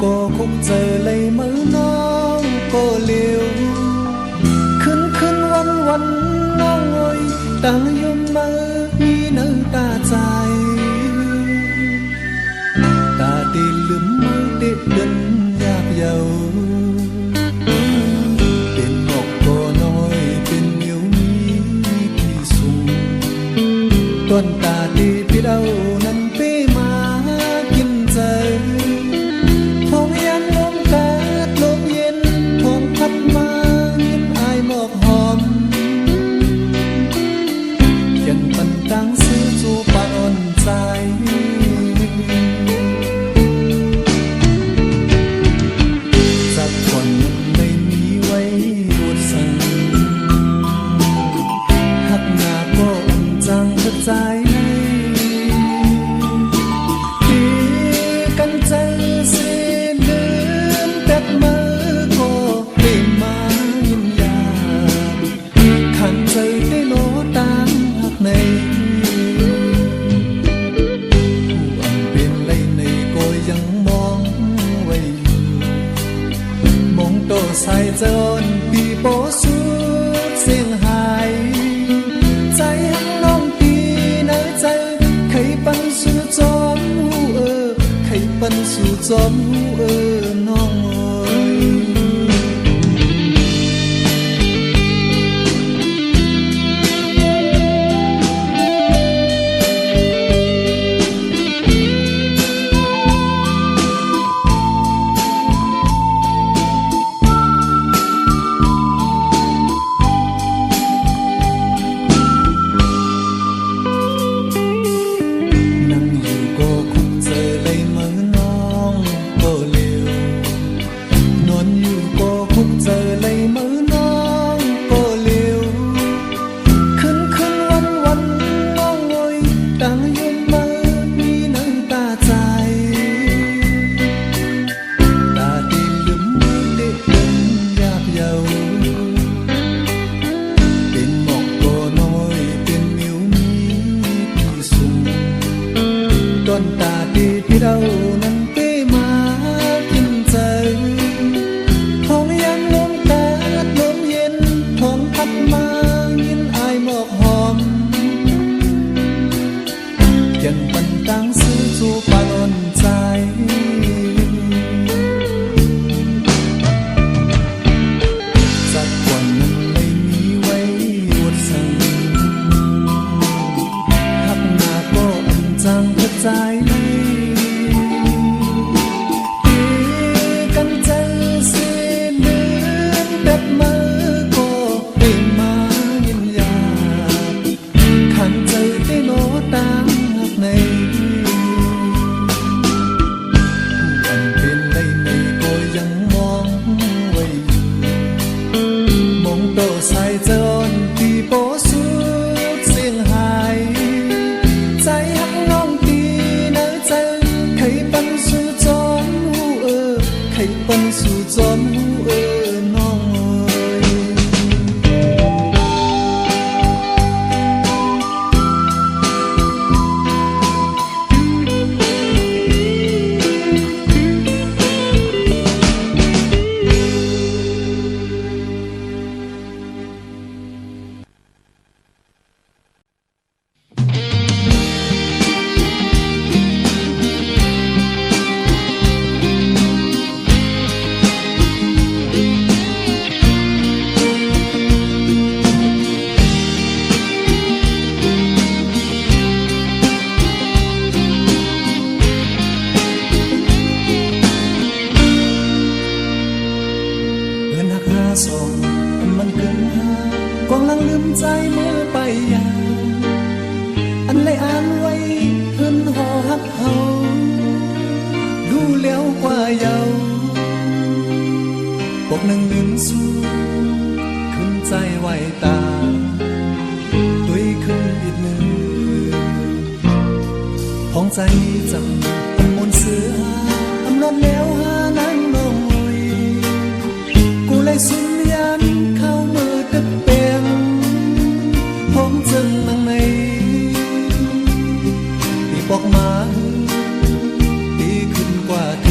cô khúc giờ lấy mớ non cô liều khấnวันวันน้องơi ta yếm mơ mi nỡ ta dài ta đi lướm mơ để đơn nhạc dầu bên ngọc cô nói bên yêu mi thì sung tuần ta đi biết đâu nằm bê má kinh giờ phong yên lốm cát lốm yên phongพัดมายิ้มอายหมอกหอมยังปันตังซื้อจูปาอ่อนใจสักคนไม่มีไว้อวดสั่งหักหน้าก็อุ่นจังกระจายใส่จนปีโปสุดเสียงหายใจหักน้องปีในใจใครปันสู่จอมหูใครปันสู่จอมหูน้องใจจังมนต์เสืออำนอนแล้วหานางน้อยกูเลยสุนยันเข้ามือตะเปียงพร้อมจึงนางในที่บอกมาดีขึ้นกว่าเท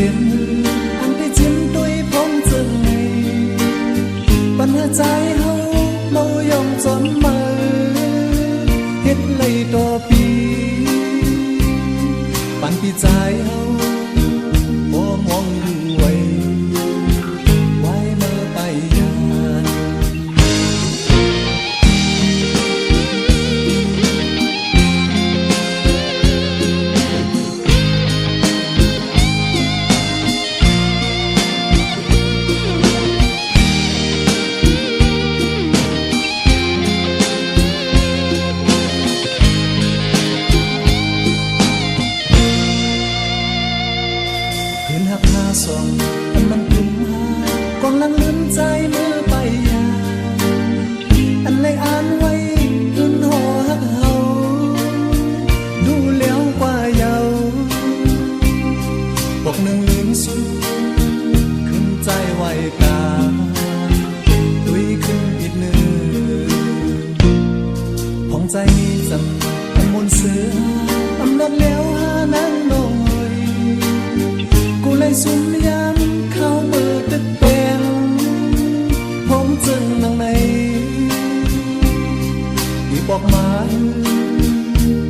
chiến anh đi chiến đôi phong rừng này bắn hạ trái hâu lâu yong gió mơ hết lây đò pi bắn pi trái hâuบ่มองอยู่ไว้ไว้เมื่อไปยานส่งอันมันคุ้มหากองลังลืมใจเมื่อไปยาอันเลยอ่านไว้ขึ้นหอหักเฮาดูแล้วกว่าเยาบอกหนึ่งลืมสุดขึ้นใจไว้กาดุยขึ้นอีกหนึ่งผ่องใจมีจำอันมนต์เสืออำนาจแล้วหานั่งนงเลยสุมยามเข้าเบอร์ตึกแปงผมจึงนั่งในที่บอกมา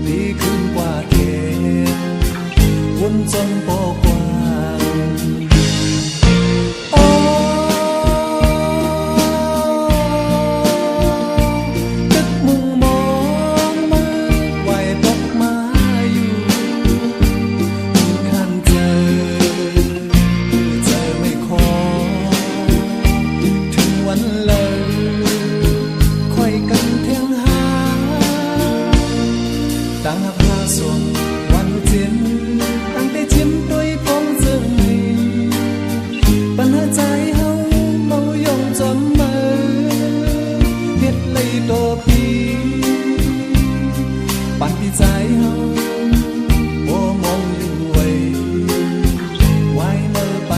ดีขึ้นกว่าเกวนจนปอกว่างโอ้ตึกมุงมองมือไหวบอกมาอยู่ขันเจอวันเลยค่อยกันเที่ยงหาตั้งหักพาส่วนวันเจียนตั้งแต่จิ้มด้วยฟองเสื่อมปัญหาใจเฮาเมายองจอมเมื่อเฮ็ดเลยตัวปีปันพี่ใจเฮาบ่มองอยู่ไว้ไว้เมื่อไป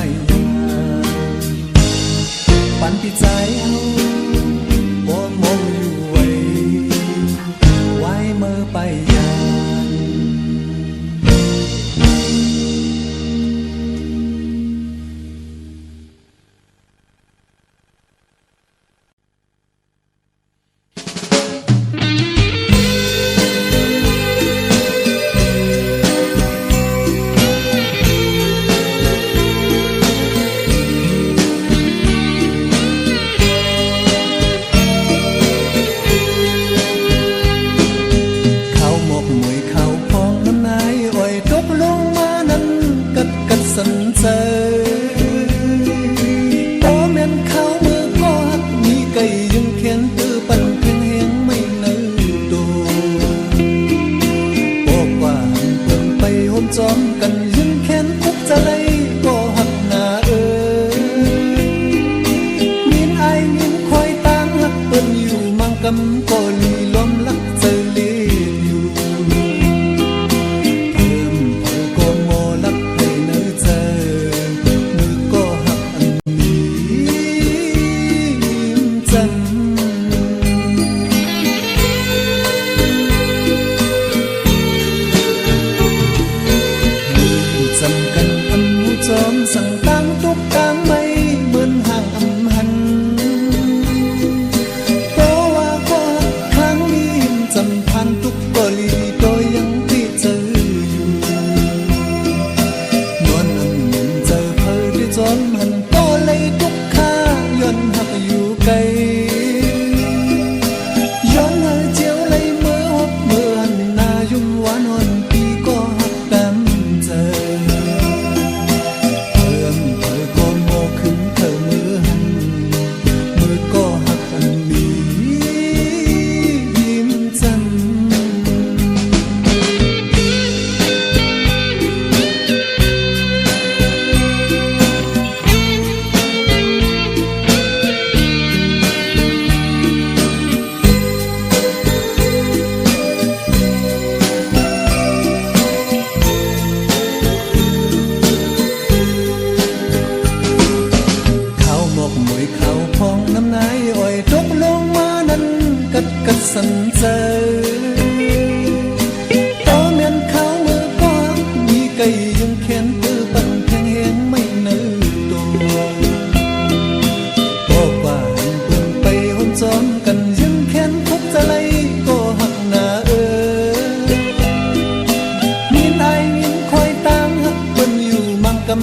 ปันพี่ใจเฮาบ่มองอยู่ไว้ไว้เมื่อไปยานสันเจอโอ้แม่นเขามือกอดมีไก่ยังเขียนตื้อปั่นเพียงเฮงไม่เนื้อตัวบอกว่าเพิ่งไปโฮมจอมกันยังแค้นคุกจะเลยก็หักหน้ามีนอายมีนคอยตามหักเปิ้นอยู่มังกำก็ลีล้อมลักเจอเลีอยู่เพิ่มเพิ่ก็โมลักสั่งตั้งทุกกลางไม่เหมือนห่างอำหันเพราะว่าก็ครั้งนี้จำพันทุกกลีโดยยังที่เจออยู่นวลอันเหมือนเจอเพอที่จนหันก็เลยทุกข้าย้อนหักอยู่ไกลย้อนหาเจียวเลยเมื่อหกเมื่อหันหน้ายุ่มหวานอ่อนปีก็หักตามเจอ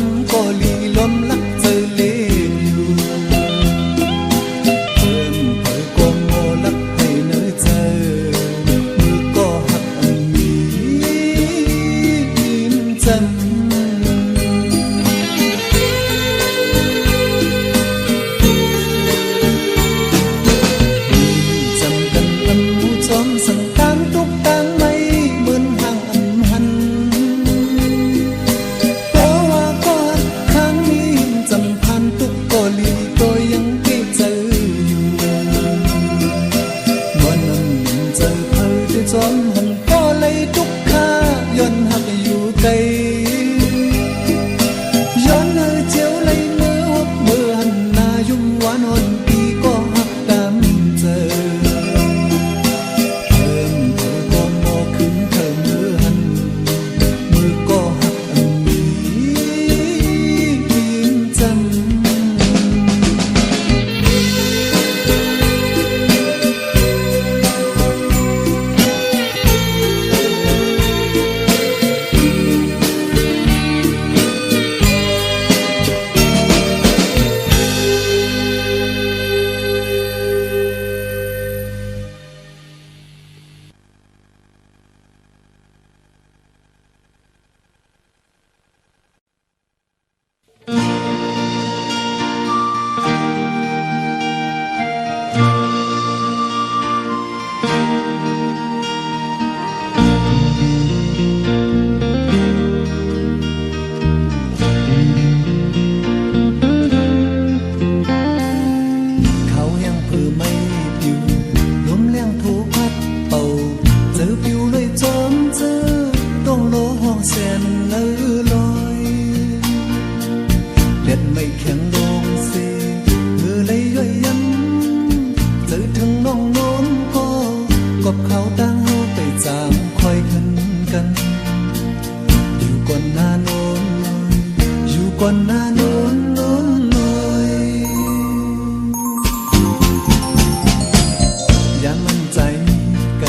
ำก็ลีล้นลักเจอเล่อยู่เพิ่มเผยก็โง่ลักให้เนื้อเจอมือก็หักอันนี้ยิ้มจำสังตางทุกตางไม่เหมือนห่างอันหันเพราะว่าก็ข้างนี้จำพันทุกกอลีก็ยังเก็บเจออยู่วันนั้นเจอเธอที่จอมหันก็เลยทุกข้าย้อนหักอยู่ไกลย้อนเอเจียวเลยเมื่อวบเมื่อหันหน้ายุ่มหวานอ่อนปีก็หักตามเจอก่อนหน้าโน้นโน้นหน่อยอย่ามั่นใจไกล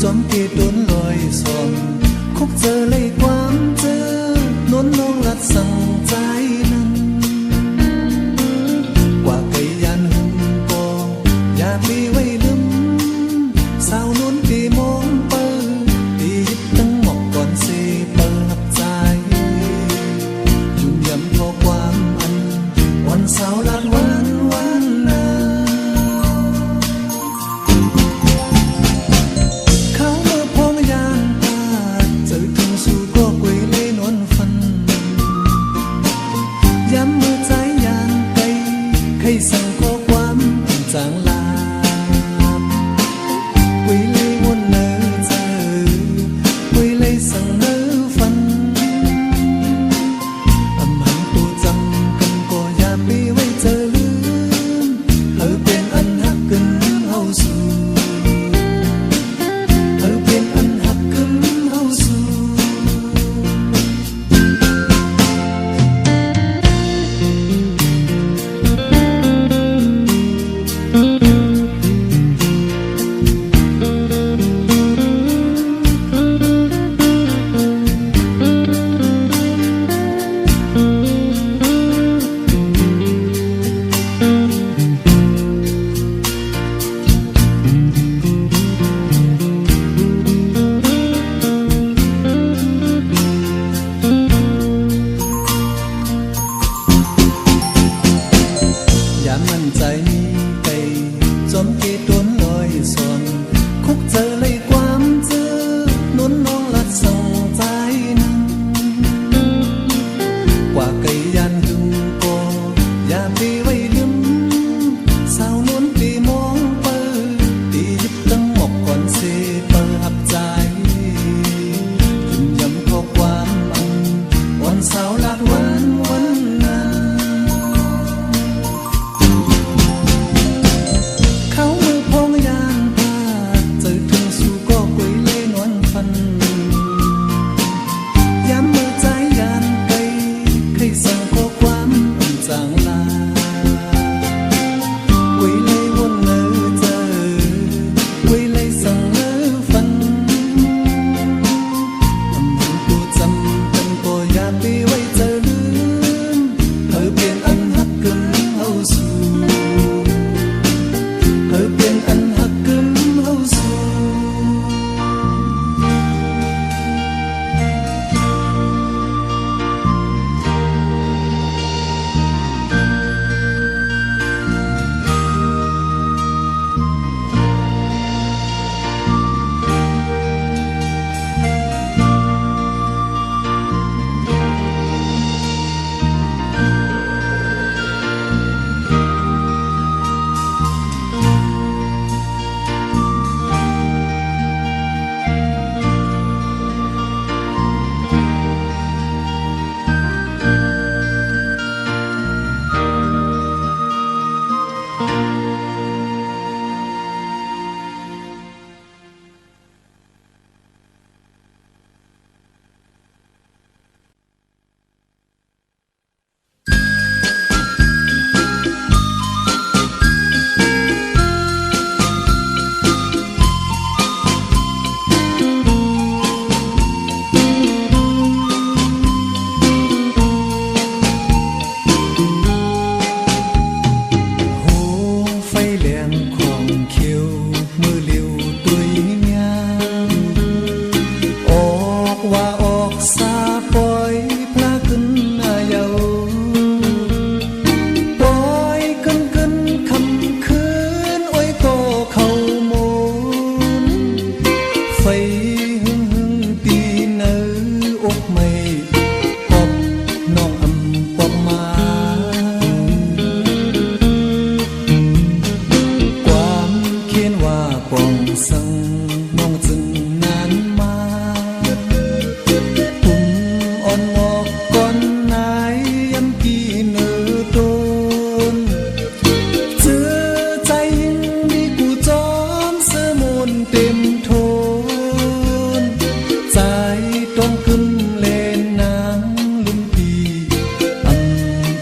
จอมเกตโดนลอยส่องคุกเจอเลยความเจอโน้นน้องรัดสั่งใจนั้นกว่าไก่ยันหึงก็อย่าปีไว้ลืมสาวโน้นตีมองเปิดตียิบตั้งหมอกก่อนเสเปิดหับใจยุ่งยำพอความ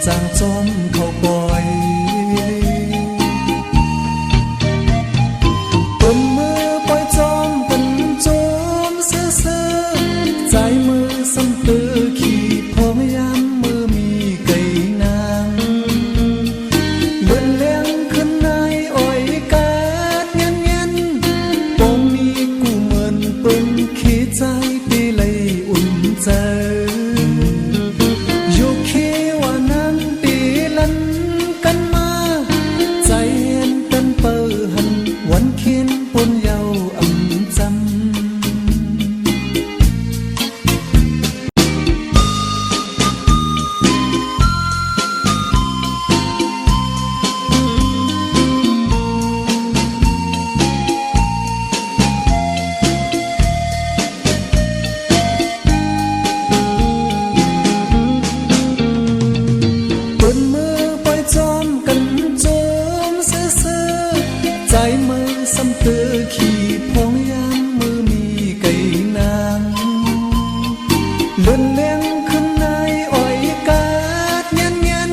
จางจอมเขาปล่อยปนมือปล่อยจอมกันโจมเสือเสือใจมือสำตือขี่พองยามมือมีไก่นางเลื่อนเลี้ยงขึ้นนายอ้อยกาดเงี้ยนเงี้ยนปองมีกูเหมือนปึงขี้ใจตีเลยอุ่นใจใจมือสำตือขี่พองยามมือมีไก่นางเลื่อนเลี้ยงขึ้นนายอ้อยกาดเงี้ยนเงี้ยน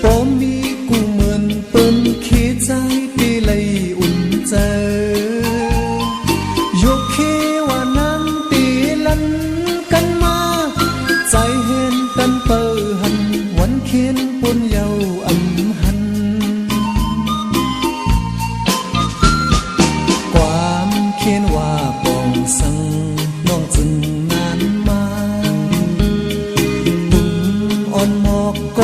ปอมมีกูเหมือนเปิ้นขี้ใจตีเลยอุ่นใจยกเขว่านางตีลันกันมาใจเห็นตันเปิหันวันเขียนปนเยาอำหันเขียนว่าปองสังน้องจึงนานมาตุ่มอ่อนหมอกก็